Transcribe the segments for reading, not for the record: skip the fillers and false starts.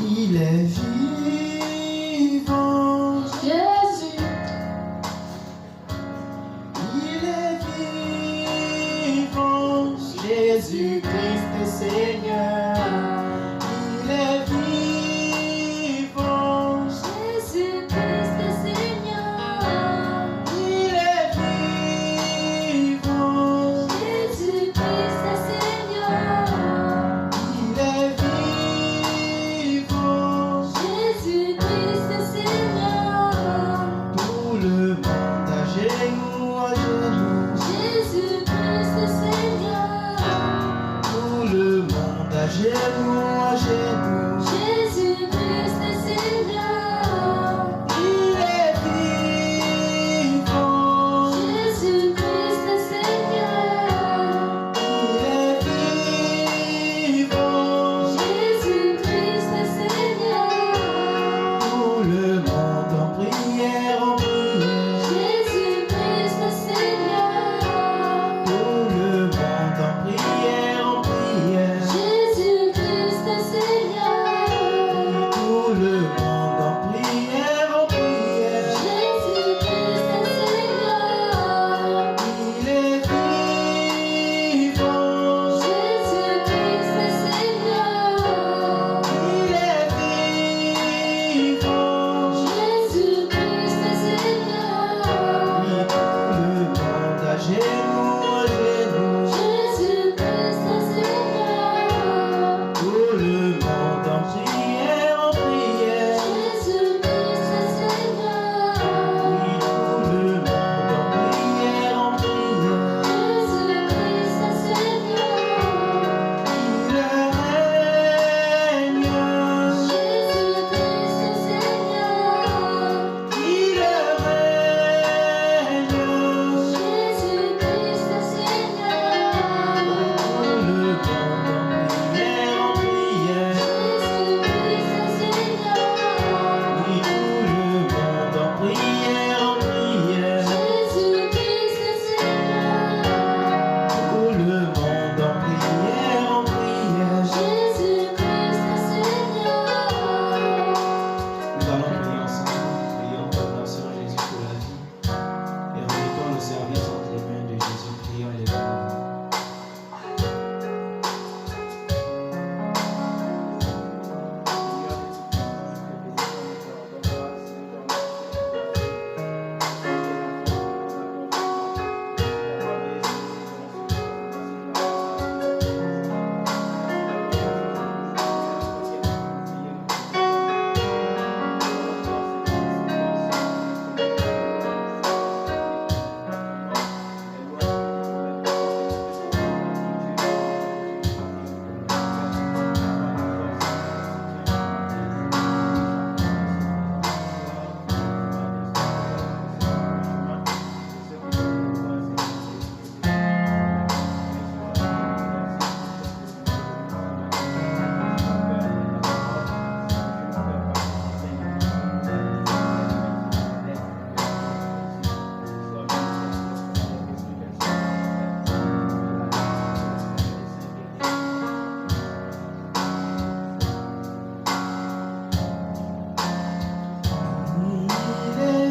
Il est vivant. Jésus. Il est vivant. Jésus-Christ Seigneur. Il est vivant. Jésus-Christ Seigneur. Il est vivant. Jésus-Christ Seigneur. Il est vivant. Jésus-Christ Seigneur. Tout le monde à genoux, à genoux. Jésus-Christ Seigneur. Tout le monde à genoux, à genoux. Jésus-Christ Seigneur. Il est vivant. Jésus-Christ Seigneur. Il est vivant. Jésus-Christ Seigneur. Tout le monde en prière, en prière. Jésus-Christ Seigneur. Tout le monde en prière, en prière. Jésus-Christ Seigneur. Tout le monde en prière, en prière. Jésus-Christ Seigneur. Il est vivant. Jésus-Christ Seigneur. Il est vivant. Jésus-Christ Seigneur. Oui, tout le monde à genoux, à genoux. Jésus-Christ Seigneur. Tout le monde en prière, en prière. Jésus-Christ Seigneur. Oui, tout le monde en prière, en prière. Jésus-Christ Seigneur. Il règne. Jésus-Christ Seigneur. Il règne. Jésus-Christ Seigneur. Tout le monde en prière, en prière. Jésus-Christ Seigneur. Oui, tout le monde en prière, en prière. Jésus-Christ Seigneur. Tout le monde en prière, en prière. Jésus-Christ Seigneur. Nous allons prier ensemble, prions en remerciant Jésus pour la vie et remettons le service entre les mains de Jésus, prions les mains. Il est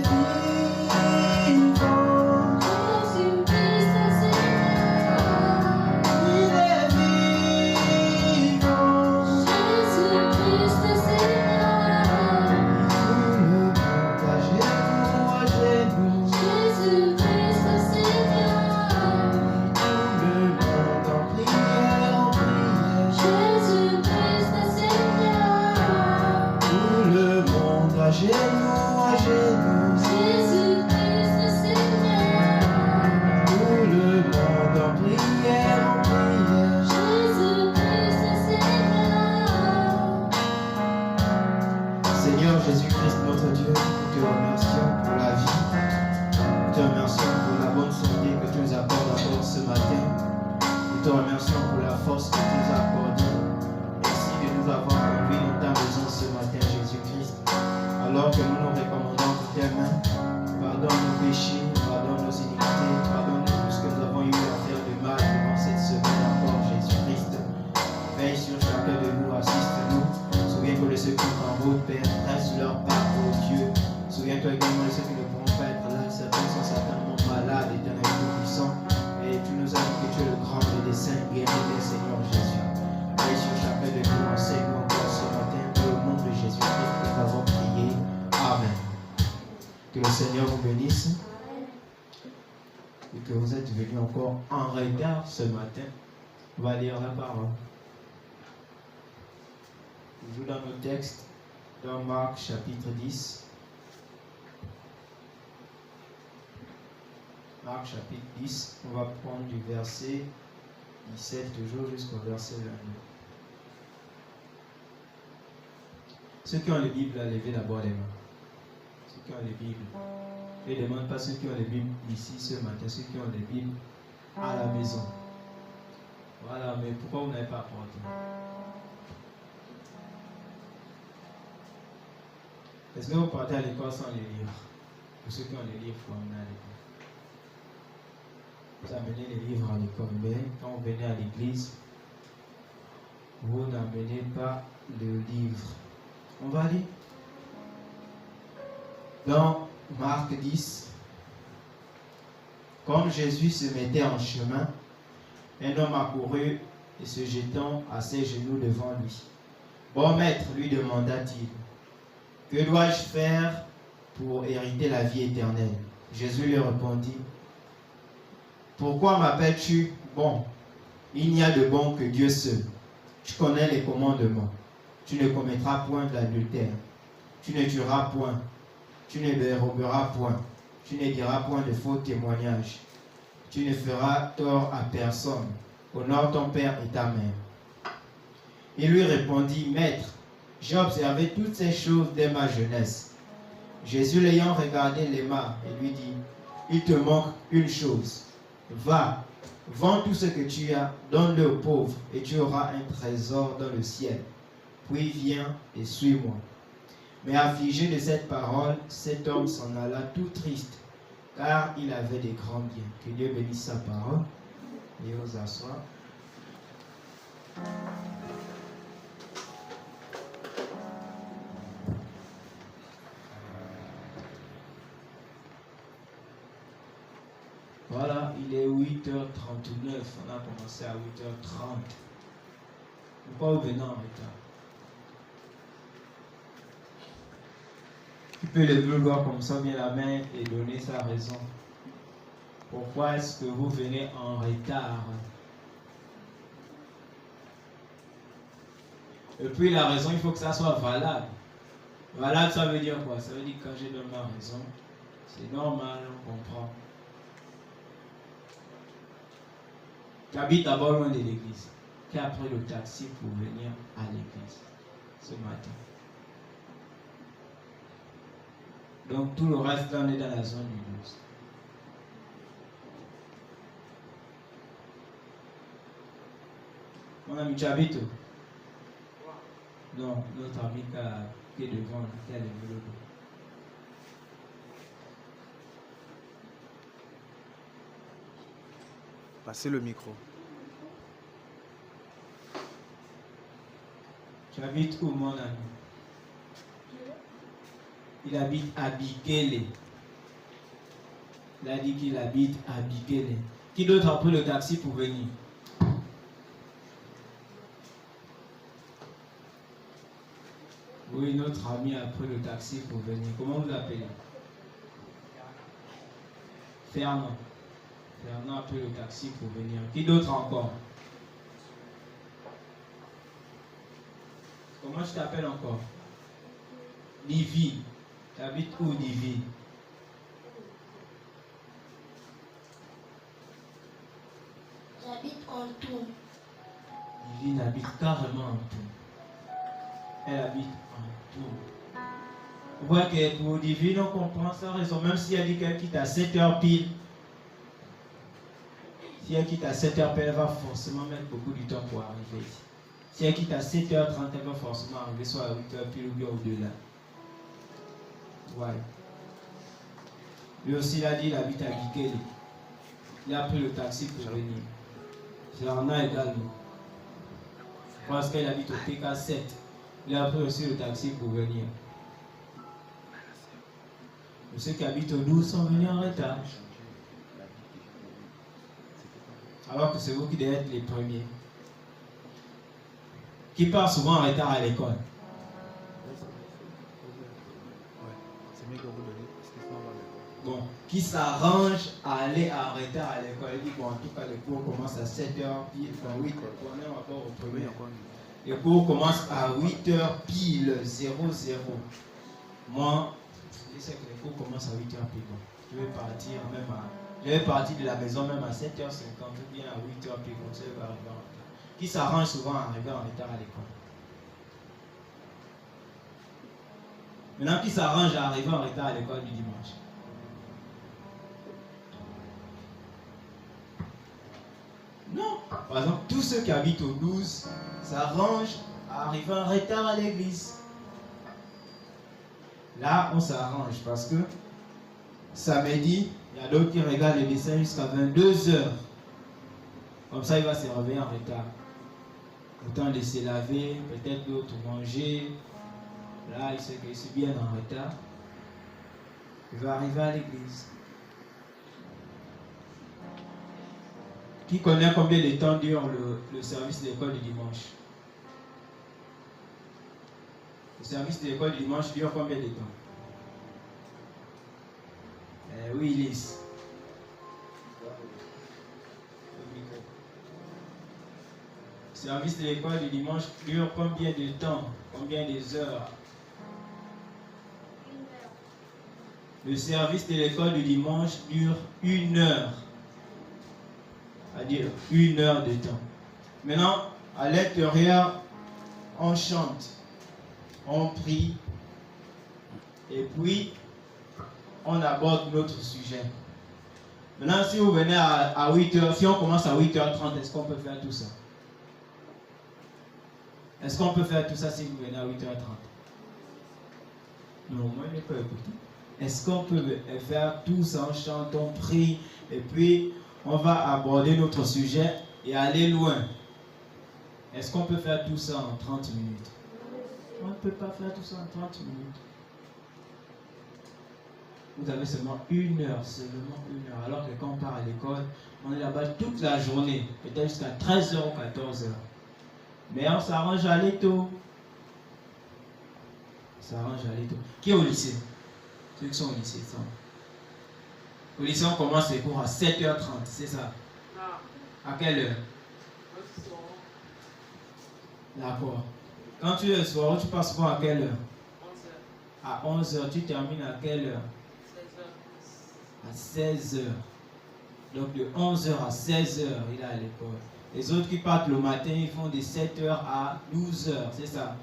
vivant. Jésus-Christ Seigneur. Il est vivant. Jésus-Christ Seigneur. Tout le monde à genoux, à genoux. Jésus-Christ Seigneur. Tout le monde en prière, en prière. Jésus-Christ Seigneur. Tout le monde à genoux, à genoux. Jésus-Christ Seigneur. Tout le monde en prière, en prière. Jésus-Christ Seigneur. Seigneur Jésus-Christ, notre Dieu, nous te remercions pour la vie. Nous te remercions pour la bonne santé que tu nous accordes encore ce matin. Nous te remercions pour la force que tu nous as accordée. Merci de nous avoir conduits dans ta maison ce matin, Jésus-Christ. Alors que nous nous recommandons entre tes mains, pardonne nos péchés, pardonne nos iniquités, pardonne tout ce que nous avons eu à faire de mal durant cette semaine encore, Jésus-Christ. Veille sur chacun de nous, assiste-nous. Souviens que le secours Que le Seigneur vous bénisse. Et que vous êtes venus encore en retard ce matin. On va lire la parole. Toujours dans nos textes, dans Marc chapitre 10. Marc chapitre 10, on va prendre du verset 17 toujours jusqu'au verset 22. Ceux qui ont les Bibles, levez d'abord les mains. Ceux qui ont les Bibles. Ne demande pas ceux qui ont les Bibles ici ce matin, ceux qui ont les Bibles à la maison. Voilà, mais pourquoi vous n'avez pas apporté? Est-ce que vous partez à l'école sans les livres? Pour ceux qui ont les livres, il faut emmener à l'école. Vous amenez les livres à l'école, mais quand vous venez à l'église, vous n'amenez pas le livre. On va aller dans Marc 10. Comme Jésus se mettait en chemin, un homme accourut et se jetant à ses genoux devant lui. Bon maître, lui demanda-t-il, que dois-je faire pour hériter la vie éternelle? Jésus lui répondit, pourquoi m'appelles-tu bon? Il n'y a de bon que Dieu seul. Tu connais les commandements. Tu ne commettras point d'adultère. Tu ne tueras point. Tu ne déroberas point. Tu ne diras point de faux témoignages. Tu ne feras tort à personne. Honore ton père et ta mère. Il lui répondit, Maître, j'ai observé toutes ces choses dès ma jeunesse. Jésus l'ayant regardé l'aima et lui dit, il te manque une chose. Va, vends tout ce que tu as, donne-le aux pauvres, et tu auras un trésor dans le ciel. Puis viens et suis-moi. Mais affligé de cette parole, cet homme s'en alla tout triste, car il avait des grands biens. Que Dieu bénisse sa parole. Et vous asseoir. Voilà, il est 8h39. On a commencé à 8h30. Pourquoi vous venez en retard? Tu peux lever le doigt comme ça, bien la main et donner sa raison. Pourquoi est-ce que vous venez en retard? Et puis la raison, il faut que ça soit valable. Valable, ça veut dire quoi? Ça veut dire que quand je donne ma raison, c'est normal, on comprend. Tu habites d'abord loin de l'église. Tu as pris le taxi pour venir à l'église ce matin. Donc tout le reste, là, on est dans la zone du 12. Mon ami, tu habites où? Non, notre ami qui est devant, qui a le vélo. Passez le micro. Tu habites où, mon ami? Il habite à Bikele. Il a dit qu'il habite à Bikele. Qui d'autre a pris le taxi pour venir? Oui, notre ami a pris le taxi pour venir. Comment vous appelez? Fernand. Fernand a pris le taxi pour venir. Qui d'autre encore? Comment tu t'appelles encore? Livy. Tu habites où, Livy? J'habite en Toul. Livy n'habite carrément en Toul. Elle habite en Toul. Vous voyez que pour Livy, on comprend sa raison. Même si elle dit qu'elle quitte à 7h pile. Si elle quitte à 7h pile, elle va forcément mettre beaucoup de temps pour arriver ici. Si elle quitte à 7h30, elle va forcément arriver soit à 8h pile ou bien au-delà. Voilà. Lui aussi, il a dit qu'il habite à Bikele. Il a pris le taxi pour venir. Fernand également. Parce qu'il habite au PK7. Il a pris aussi le taxi pour venir. Ceux qui habitent au 12 sont venus en retard. Alors que c'est vous qui devez être les premiers. Qui part souvent en retard à l'école. C'est mieux que vous donnez, parce que sinon on va bon, qui s'arrange à aller en retard à l'école. Il dit, bon, en tout cas, les cours commencent à 7h pile, dans 8h, on est encore au premier. Les cours commencent à 8h pile, 00. Moi, je sais que les cours commencent à 8h pile. Bon, je vais partir de la maison même à 7h50 ou bien à 8h pile, comme ça, il va arriver en retard. Qui s'arrange souvent à arriver en retard à l'école. Maintenant, qui s'arrange à arriver en retard à l'école du dimanche. Non. Par exemple, tous ceux qui habitent au 12 s'arrangent à arriver en retard à l'église. Là, on s'arrange parce que samedi, il y a d'autres qui regardent les dessins jusqu'à 22h. Comme ça, il va se réveiller en retard. Le temps de se laver, peut-être d'autres manger. Là, il sait qu'il est bien en retard. Il va arriver à l'église. Qui connaît combien de temps dure le service de l'école du dimanche? Le service de l'école du dimanche dure combien de temps? Oui, Lise. Le service de l'école du dimanche dure combien de temps? Combien de heures? Le service de l'école du dimanche dure 1 heure. C'est-à-dire 1 heure de temps. Maintenant, à l'intérieur, on chante, on prie, et puis on aborde notre sujet. Maintenant, si vous venez à 8h, si on commence à 8h30, est-ce qu'on peut faire tout ça? Est-ce qu'on peut faire tout ça si vous venez à 8h30? Non, moi je n'ai pas écouté. Est-ce qu'on peut faire tout ça, on chante, on prie, et puis on va aborder notre sujet et aller loin? Est-ce qu'on peut faire tout ça en 30 minutes? On ne peut pas faire tout ça en 30 minutes. Vous avez seulement 1 heure, alors que quand on part à l'école, on est là-bas toute la journée, peut-être jusqu'à 13h ou 14h. Mais on s'arrange à aller tôt. On s'arrange à aller tôt. Qui est au lycée? Ceux qui sont au lycée. Au lycée, on commence les cours à 7h30, c'est ça? À quelle heure? D'accord. Quand tu es le soir, tu passes quoi à quelle heure? 11h. À 11h, tu termines à quelle heure? 16h. À 16h. Donc de 11h à 16h, il est à l'école. Les autres qui partent le matin, ils font de 7h à 12h, c'est ça?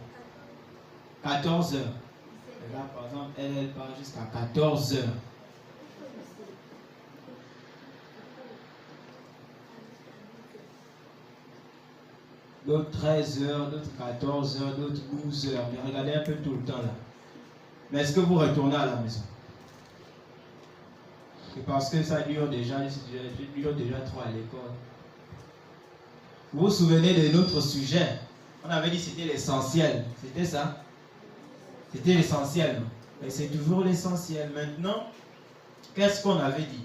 14h. Et là, par exemple, elle part jusqu'à 14h. D'autres 13h, d'autres 14h, d'autres 12h. Mais regardez un peu tout le temps là. Mais est-ce que vous retournez à la maison? C'est parce que ça dure déjà trop à l'école. Vous vous souvenez de notre sujet? On avait dit que c'était l'essentiel. C'était ça? C'était l'essentiel. Et c'est toujours l'essentiel. Maintenant, qu'est-ce qu'on avait dit?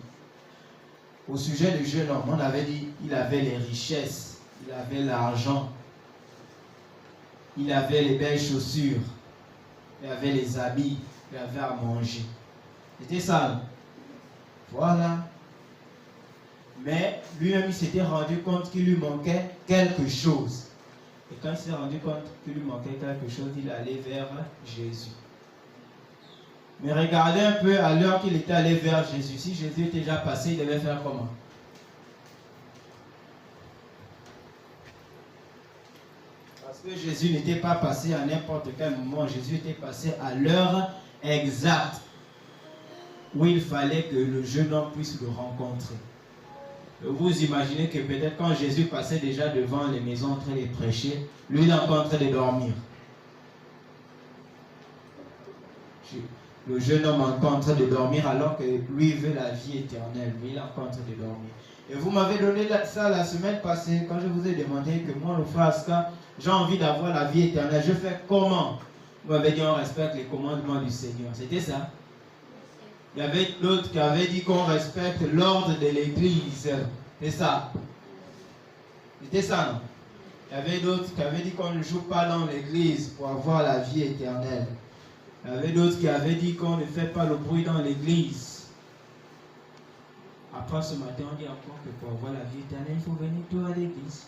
Au sujet du jeune homme, on avait dit qu'il avait les richesses, il avait l'argent, il avait les belles chaussures, il avait les habits, il avait à manger. C'était ça. Voilà. Mais lui-même, il s'était rendu compte qu'il lui manquait quelque chose. Et quand il s'est rendu compte qu'il lui manquait quelque chose, il est allé vers Jésus. Mais regardez un peu à l'heure qu'il était allé vers Jésus. Si Jésus était déjà passé, il devait faire comment? Parce que Jésus n'était pas passé à n'importe quel moment. Jésus était passé à l'heure exacte où il fallait que le jeune homme puisse le rencontrer. Vous imaginez que peut-être quand Jésus passait déjà devant les maisons en train de prêcher, lui il est encore en train de dormir. Le jeune homme est encore en train de dormir alors que lui veut la vie éternelle. Lui il est encore en train de dormir. Et vous m'avez donné ça la semaine passée quand je vous ai demandé que moi, le frère Aska, j'ai envie d'avoir la vie éternelle. Je fais comment? Vous m'avez dit on respecte les commandements du Seigneur. C'était ça? Il y avait l'autre qui avait dit qu'on respecte l'ordre de l'église. C'est ça. C'était ça, non? Il y avait d'autres qui avaient dit qu'on ne joue pas dans l'église pour avoir la vie éternelle. Il y avait d'autres qui avaient dit qu'on ne fait pas le bruit dans l'église. Parfois ce matin, on dit encore que pour avoir la vie éternelle, il faut venir tôt à l'église.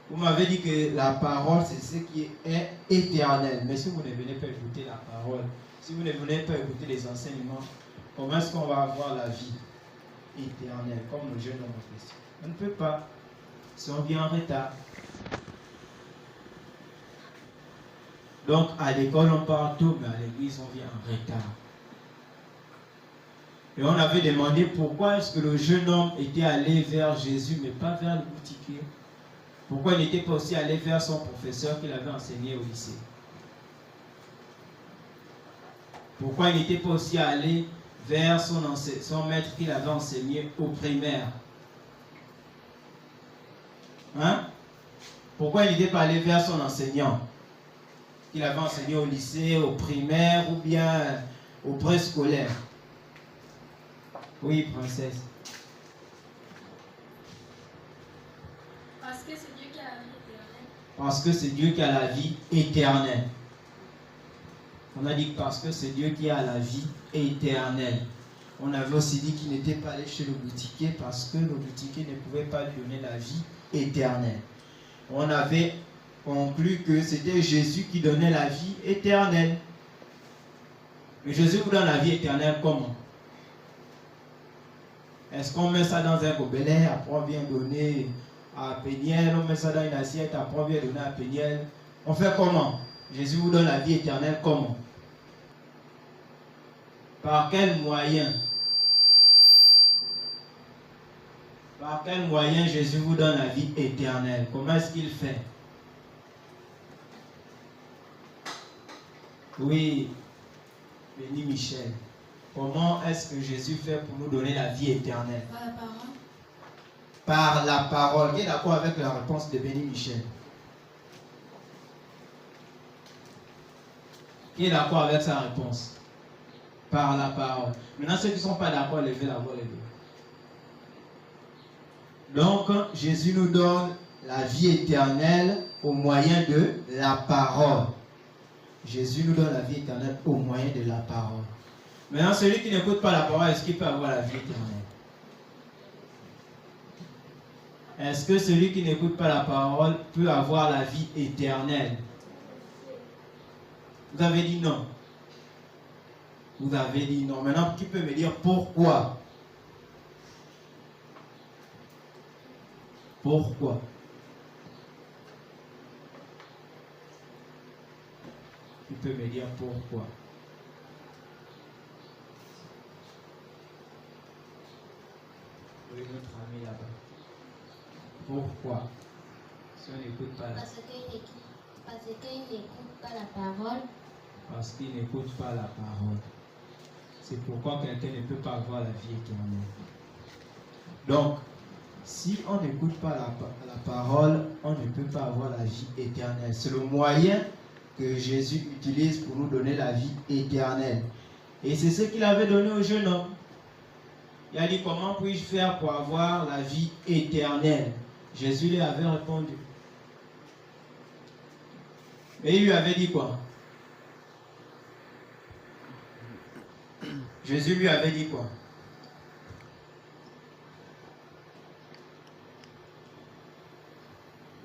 Vous m'avez dit que la parole, c'est ce qui est éternel. Mais si vous ne venez pas écouter la parole, si vous ne venez pas écouter les enseignements, comment est-ce qu'on va avoir la vie éternelle, comme le jeune homme en question? On ne peut pas. Si on vient en retard. Donc, à l'école, on part tôt, mais à l'église, on vient en retard. Et on avait demandé pourquoi est-ce que le jeune homme était allé vers Jésus, mais pas vers le boutiquier. Pourquoi il n'était pas aussi allé vers son professeur qu'il avait enseigné au lycée? Pourquoi il n'était pas aussi allé vers son maître qu'il avait enseigné au primaire? Hein? Pourquoi il n'était pas allé vers son enseignant qu'il avait enseigné au lycée, au primaire ou bien au préscolaire? Oui, princesse. Parce que c'est Dieu qui a la vie éternelle. Parce que c'est Dieu qui a la vie éternelle. On a dit parce que c'est Dieu qui a la vie éternelle. On avait aussi dit qu'il n'était pas allé chez le boutiquier parce que le boutiquier ne pouvait pas lui donner la vie éternelle. On avait conclu que c'était Jésus qui donnait la vie éternelle. Mais Jésus vous donne la vie éternelle comment? Est-ce qu'on met ça dans un gobelet, après on vient donner à Péniel, on met ça dans une assiette, après on vient donner à Péniel? On fait comment? Jésus vous donne la vie éternelle comment? Par quel moyen? Par quel moyen Jésus vous donne la vie éternelle? Comment est-ce qu'il fait? Oui, béni Michel. Comment est-ce que Jésus fait pour nous donner la vie éternelle? Par la parole. Par la parole. Qui est d'accord avec la réponse de béni Michel? Qui est d'accord avec sa réponse? Par la parole. Maintenant, ceux qui ne sont pas d'accord, levez la voix, les deux. Donc, Jésus nous donne la vie éternelle au moyen de la parole. Jésus nous donne la vie éternelle au moyen de la parole. Maintenant, celui qui n'écoute pas la parole, est-ce qu'il peut avoir la vie éternelle? Est-ce que celui qui n'écoute pas la parole peut avoir la vie éternelle? Vous avez dit non. Vous avez dit non. Maintenant, qui peut me dire pourquoi? Pourquoi? Qui peut me dire pourquoi? Oui, notre ami là-bas. Pourquoi? Si on n'écoute pas la parole. Parce qu'il n'écoute pas la parole. Parce qu'il n'écoute pas la parole. C'est pourquoi quelqu'un ne peut pas avoir la vie éternelle. Donc, si on n'écoute pas la parole, on ne peut pas avoir la vie éternelle. C'est le moyen que Jésus utilise pour nous donner la vie éternelle. Et c'est ce qu'il avait donné au jeune homme. Il a dit, comment puis-je faire pour avoir la vie éternelle? Jésus lui avait répondu. Et il lui avait dit quoi? Jésus lui avait dit quoi?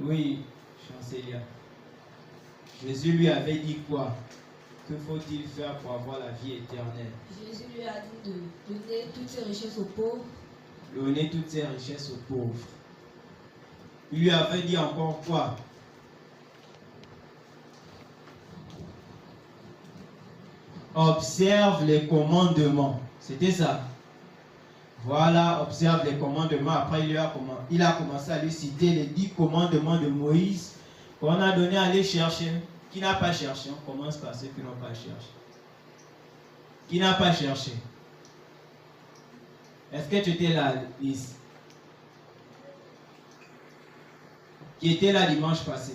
Oui, Chancelia. Jésus lui avait dit quoi? Que faut-il faire pour avoir la vie éternelle? Jésus lui a dit de donner toutes ses richesses aux pauvres. Donner toutes ses richesses aux pauvres. Il lui avait dit encore quoi? Observe les commandements. C'était ça. Voilà, observe les commandements. Après, il a commencé à lui citer les 10 commandements de Moïse qu'on a donné à aller chercher. Qui n'a pas cherché? On commence par ceux qui n'ont pas cherché. Qui n'a pas cherché? Est-ce que tu étais là, Lise? Qui était là dimanche passé?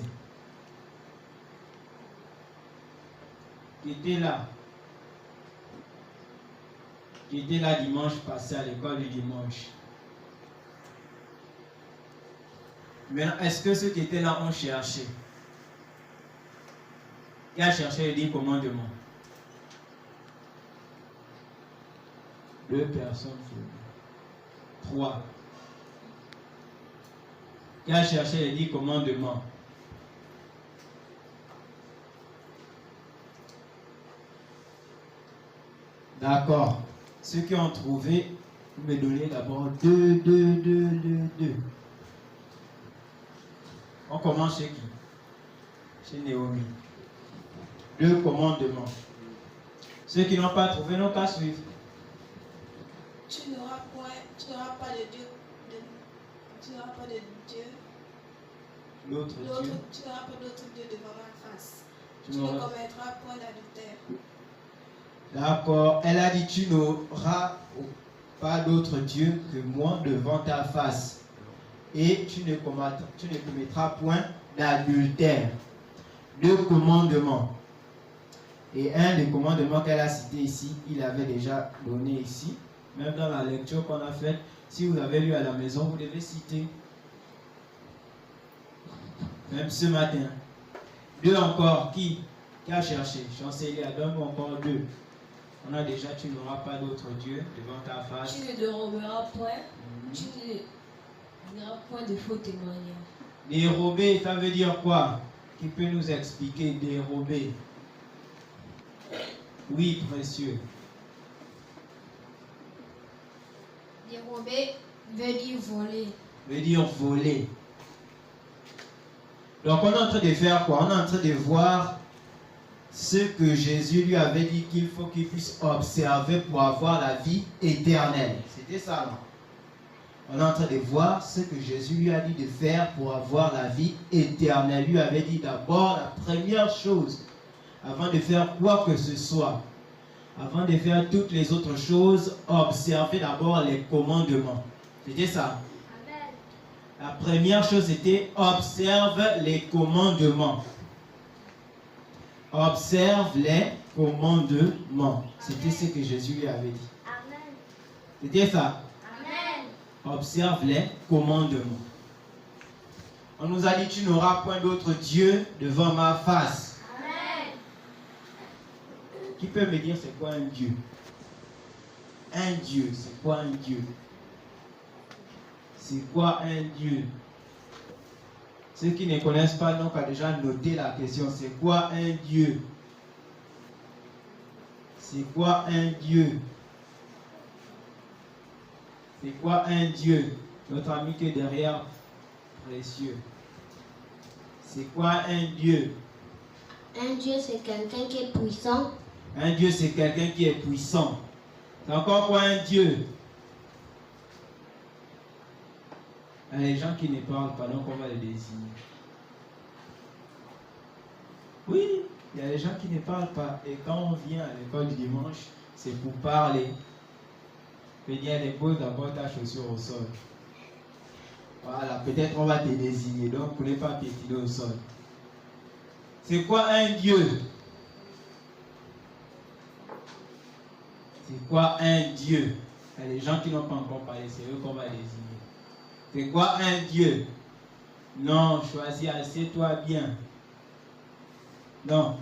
Qui était là? Qui était là dimanche passé à l'école du dimanche? Maintenant, est-ce que ceux qui étaient là ont cherché? Qui a cherché les 10 commandements? 2 personnes sur 3. Qui a cherché les 10 commandements? D'accord. Ceux qui ont trouvé, vous me donnez d'abord 2. On commence chez qui? Chez Naomi. 2 commandements. Ceux qui n'ont pas trouvé n'ont qu'à suivre. Tu n'auras pas de Dieu. Tu n'auras pas de Dieu. L'autre Dieu. Tu n'auras pas d'autre Dieu devant ma face. Tu Tu ne n'auras- commettras point d'adultère. D'accord. Elle a dit, tu n'auras pas d'autre Dieu que moi devant ta face. Et tu ne commettras point d'adultère. 2 commandements. Et un des commandements qu'elle a cité ici, il avait déjà donné ici. Même dans la lecture qu'on a faite, si vous avez lu à la maison, vous devez citer. Même ce matin. 2 encore. Qui a cherché? Chancelier, donne-nous encore 2. On a déjà, tu n'auras pas d'autre Dieu devant ta face. Tu ne déroberas point. Tu ne diras point de faux témoignages. Dérober, ça veut dire quoi? Qui peut nous expliquer dérober? Oui, précieux. Dérober veut dire voler. Veut dire voler. Donc on est en train de faire quoi? On est en train de voir ce que Jésus lui avait dit qu'il faut qu'il puisse observer pour avoir la vie éternelle. C'était ça, non? On est en train de voir ce que Jésus lui a dit de faire pour avoir la vie éternelle. Il lui avait dit d'abord la première chose, avant de faire quoi que ce soit, avant de faire toutes les autres choses, observer d'abord les commandements. C'était ça. Amen. La première chose c'était observe les commandements. Observe les commandements. C'était ce que Jésus lui avait dit. Amen. C'était ça. Amen. Observe les commandements. On nous a dit, tu n'auras point d'autre Dieu devant ma face. Amen. Qui peut me dire c'est quoi un Dieu? Un Dieu, c'est quoi un Dieu? C'est quoi un Dieu? Ceux qui ne connaissent pas n'ont qu'à déjà noter la question. C'est quoi un Dieu? C'est quoi un Dieu? C'est quoi un Dieu? Notre ami qui est derrière, précieux. C'est quoi un Dieu? Un Dieu, c'est quelqu'un qui est puissant. Un Dieu, c'est quelqu'un qui est puissant. C'est encore quoi un Dieu? Il y a les gens qui ne parlent pas, donc on va les désigner. Oui, il y a les gens qui ne parlent pas. Et quand on vient à l'école du dimanche, c'est pour parler. Pénia, dépose d'abord ta chaussure au sol. Voilà, peut-être on va te désigner, donc pour ne pas piétiner au sol. C'est quoi un Dieu? C'est quoi un Dieu? Il y a les gens qui n'ont pas encore parlé, c'est eux qu'on va désigner. C'est quoi un Dieu? Non, choisis, assieds-toi bien. Non,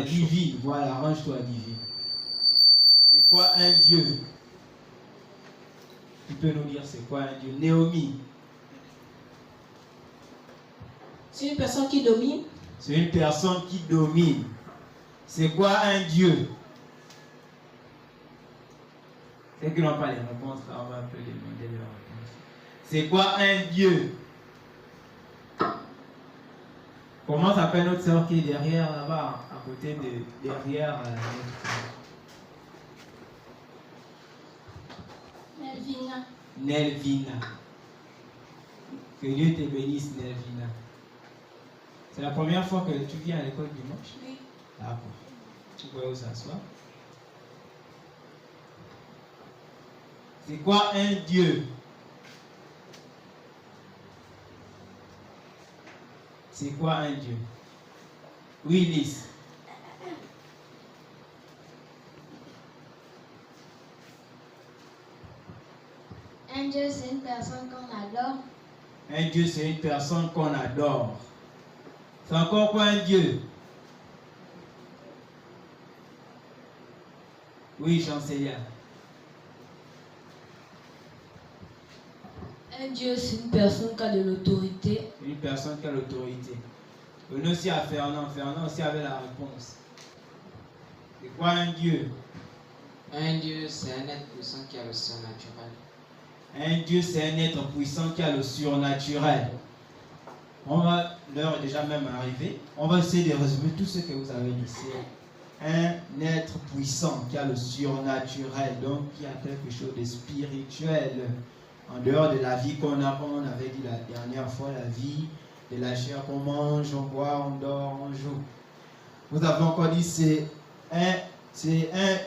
divine, voilà, range-toi divine. C'est quoi un Dieu? Tu peux nous dire c'est quoi un Dieu? Naomi. C'est une personne qui domine. C'est une personne qui domine. C'est quoi un Dieu? Ceux qui n'ont pas les réponses, là, on va un peu demander les réponses. C'est quoi un Dieu? Comment s'appelle notre soeur qui est derrière là-bas, à côté de derrière notre soeur? Melvina. Nelvina. Que Dieu te bénisse, Nelvina. C'est la première fois que tu viens à l'école dimanche? Oui. D'accord. Tu peux où s'asseoir? C'est quoi un Dieu? C'est quoi un Dieu? Oui, Lys. Un Dieu, c'est une personne qu'on adore. Un Dieu, c'est une personne qu'on adore. C'est encore quoi un Dieu? Oui, chancelière. Un Dieu, c'est une personne qui a de l'autorité. Une personne qui a l'autorité. Venez aussi à Fernand. Fernand aussi avait la réponse. C'est quoi un Dieu? Un Dieu, c'est un être puissant qui a le surnaturel. Un Dieu, c'est un être puissant qui a le surnaturel. L'heure est déjà même arrivée. On va essayer de résumer tout ce que vous avez dit. C'est un être puissant qui a le surnaturel, donc qui a quelque chose de spirituel. En dehors de la vie qu'on a, on avait dit la dernière fois, la vie de la chair qu'on mange, on boit, on dort, on joue. Vous avez encore dit, c'est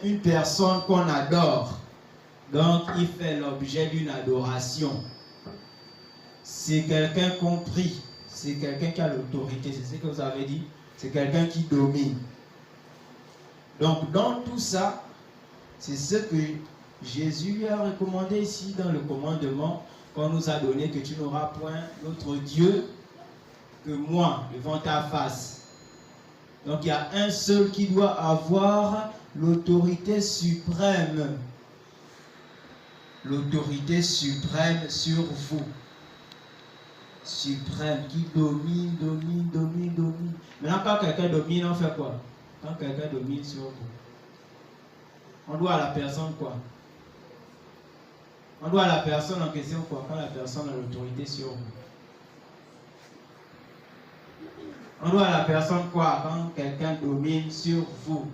une personne qu'on adore. Donc, il fait l'objet d'une adoration. C'est quelqu'un compris. C'est quelqu'un qui a l'autorité. C'est ce que vous avez dit. C'est quelqu'un qui domine. Donc, dans tout ça, c'est ce que Jésus lui a recommandé ici dans le commandement qu'on nous a donné, que tu n'auras point d'autre Dieu que moi devant ta face. Donc, il y a un seul qui doit avoir l'autorité suprême. L'autorité suprême sur vous. Suprême, qui domine. Maintenant, quand quelqu'un domine, on fait quoi? Quand quelqu'un domine sur vous, on doit à la personne quoi? On doit à la personne en question quoi? Quand la personne a l'autorité sur vous. On doit à la personne quoi? Quand quelqu'un domine sur vous.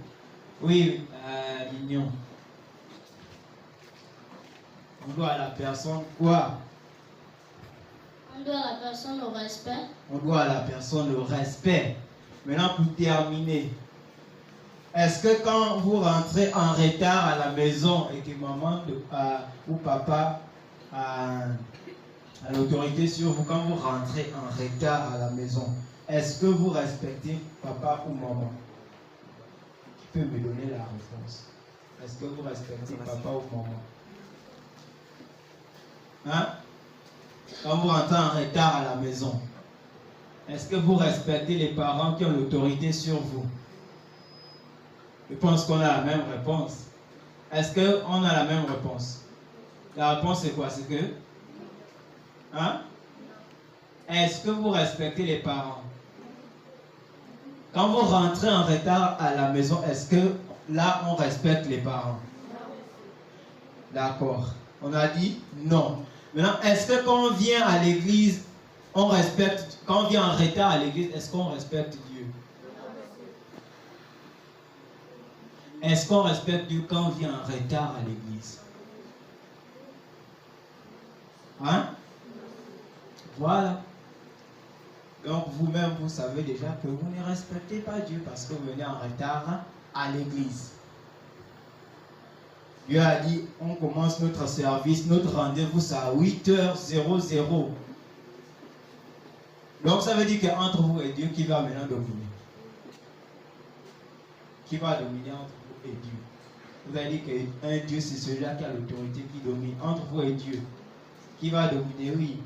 Oui, mignon. On doit à la personne quoi? On doit à la personne le respect. On doit à la personne le respect. Maintenant, pour terminer, est-ce que quand vous rentrez en retard à la maison et que maman ou papa a l'autorité sur vous, quand vous rentrez en retard à la maison, est-ce que vous respectez papa ou maman? Qui peut me donner la réponse? Est-ce que vous respectez papa ou maman? Hein? Quand vous rentrez en retard à la maison, est-ce que vous respectez les parents qui ont l'autorité sur vous? Je pense qu'on a la même réponse. Est-ce qu'on a la même réponse? La réponse c'est quoi? C'est que? Hein? Est-ce que vous respectez les parents? Quand vous rentrez en retard à la maison, est-ce que là on respecte les parents? D'accord. On a dit non. Maintenant, est-ce que quand on vient à l'église, on respecte, quand on vient en retard à l'église, est-ce qu'on respecte Dieu? Est-ce qu'on respecte Dieu quand on vient en retard à l'église? Hein? Voilà. Donc vous-même, vous savez déjà que vous ne respectez pas Dieu parce que vous venez en retard à l'église. Dieu a dit, on commence notre service, notre rendez-vous, c'est à 8h00. Donc ça veut dire qu'entre vous et Dieu, qui va maintenant dominer? Qui va dominer entre vous et Dieu? Vous avez dit qu'un Dieu, c'est celui-là qui a l'autorité, qui domine. Entre vous et Dieu, qui va dominer? Oui.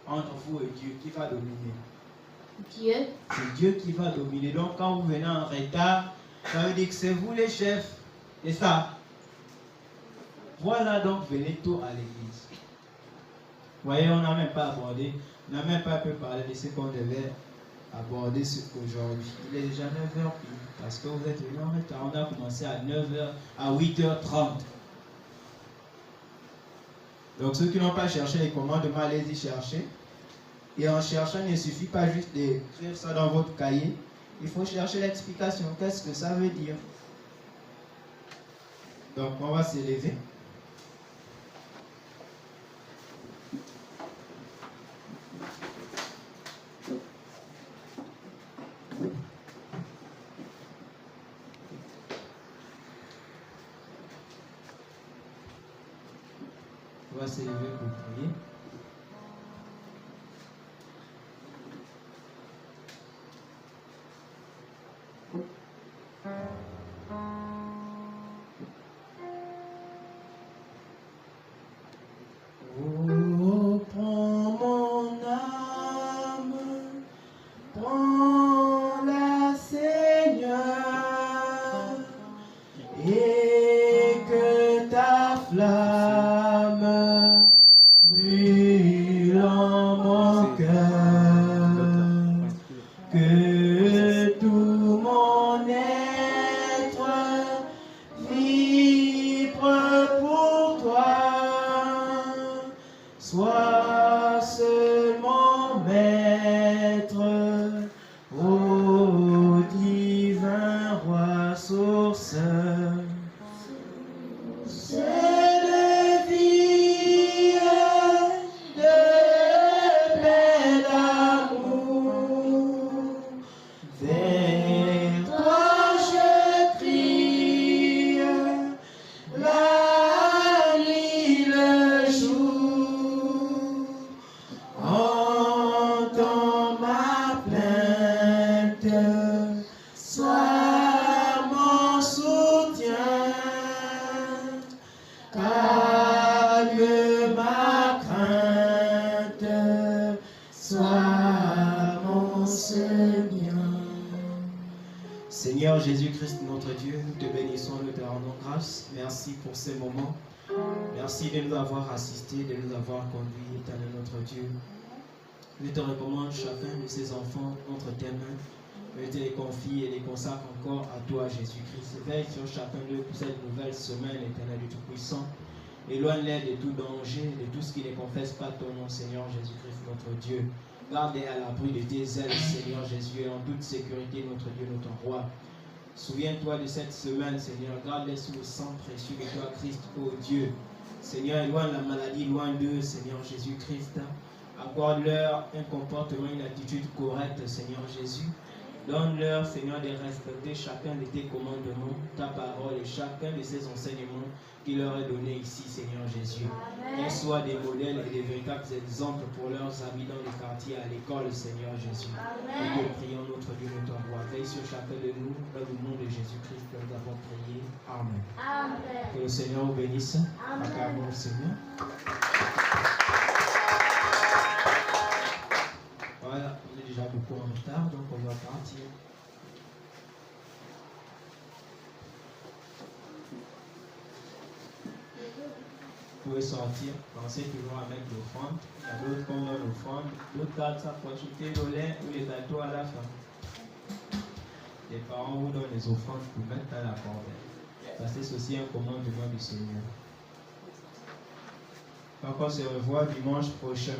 Entre vous et Dieu, qui va dominer? Dieu. C'est Dieu qui va dominer. Donc quand vous venez en retard, ça veut dire que c'est vous les chefs. C'est ça. Voilà, donc venez tôt à l'église. Vous voyez, on n'a même pas abordé, on n'a même pas pu parler de ce qu'on devait aborder aujourd'hui. Il est déjà 9h parce que vous êtes venus en retard. On a commencé à 9h, à 8h30. Donc ceux qui n'ont pas cherché les commandements, allez-y chercher. Et en cherchant, il ne suffit pas juste d'écrire ça dans votre cahier. Il faut chercher l'explication. Qu'est-ce que ça veut dire? Donc on va s'élever. On va s'élever pour prier. Oh, prends mon âme, prends-la, Seigneur, et que ta flamme brûle Jésus-Christ, notre Dieu, nous te bénissons, nous te rendons grâce. Merci pour ces moments. Merci de nous avoir assistés, de nous avoir conduits, éternel notre Dieu. Je te recommande chacun de ces enfants entre tes mains. Je te les confie et les consacre encore à toi, Jésus-Christ. Veille sur chacun d'eux pour cette nouvelle semaine, éternel du Tout-Puissant. Éloigne-les de tout danger, de tout ce qui ne confesse pas ton nom, Seigneur Jésus-Christ, notre Dieu. Garde-les à l'abri de tes ailes, Seigneur Jésus, et en toute sécurité, notre Dieu, notre Roi. Souviens-toi de cette semaine, Seigneur. Garde-les sous le sang précieux de toi, Christ, ô Dieu. Seigneur, éloigne la maladie, loin d'eux, Seigneur Jésus-Christ. Accorde-leur un comportement, une attitude correcte, Seigneur Jésus. Donne-leur, Seigneur, de respecter chacun de tes commandements, ta parole et chacun de ces enseignements qui leur est donné ici, Seigneur Jésus. Qu'ils soient des modèles et des véritables exemples pour leurs amis dans les quartiers, à l'école, Seigneur Jésus. Nous te prions, notre Dieu, notre roi. Veille sur chacun de nous, dans le nom de Jésus-Christ, que nous avons prié. Amen. Amen. Que le Seigneur vous bénisse. Amen. Acclamons le Seigneur. Voilà, on est déjà beaucoup en retard, donc on va partir. Vous pouvez sortir, pensez toujours avec l'offrande. Il y a d'autres qui ont l'offrande, d'autres gardent ça pour ajouter le lait ou les gâteaux à la fin. Les parents vous donnent les offrandes pour mettre à la corbeille. Parce que c'est aussi un commandement du Seigneur. Donc on se revoit dimanche prochain.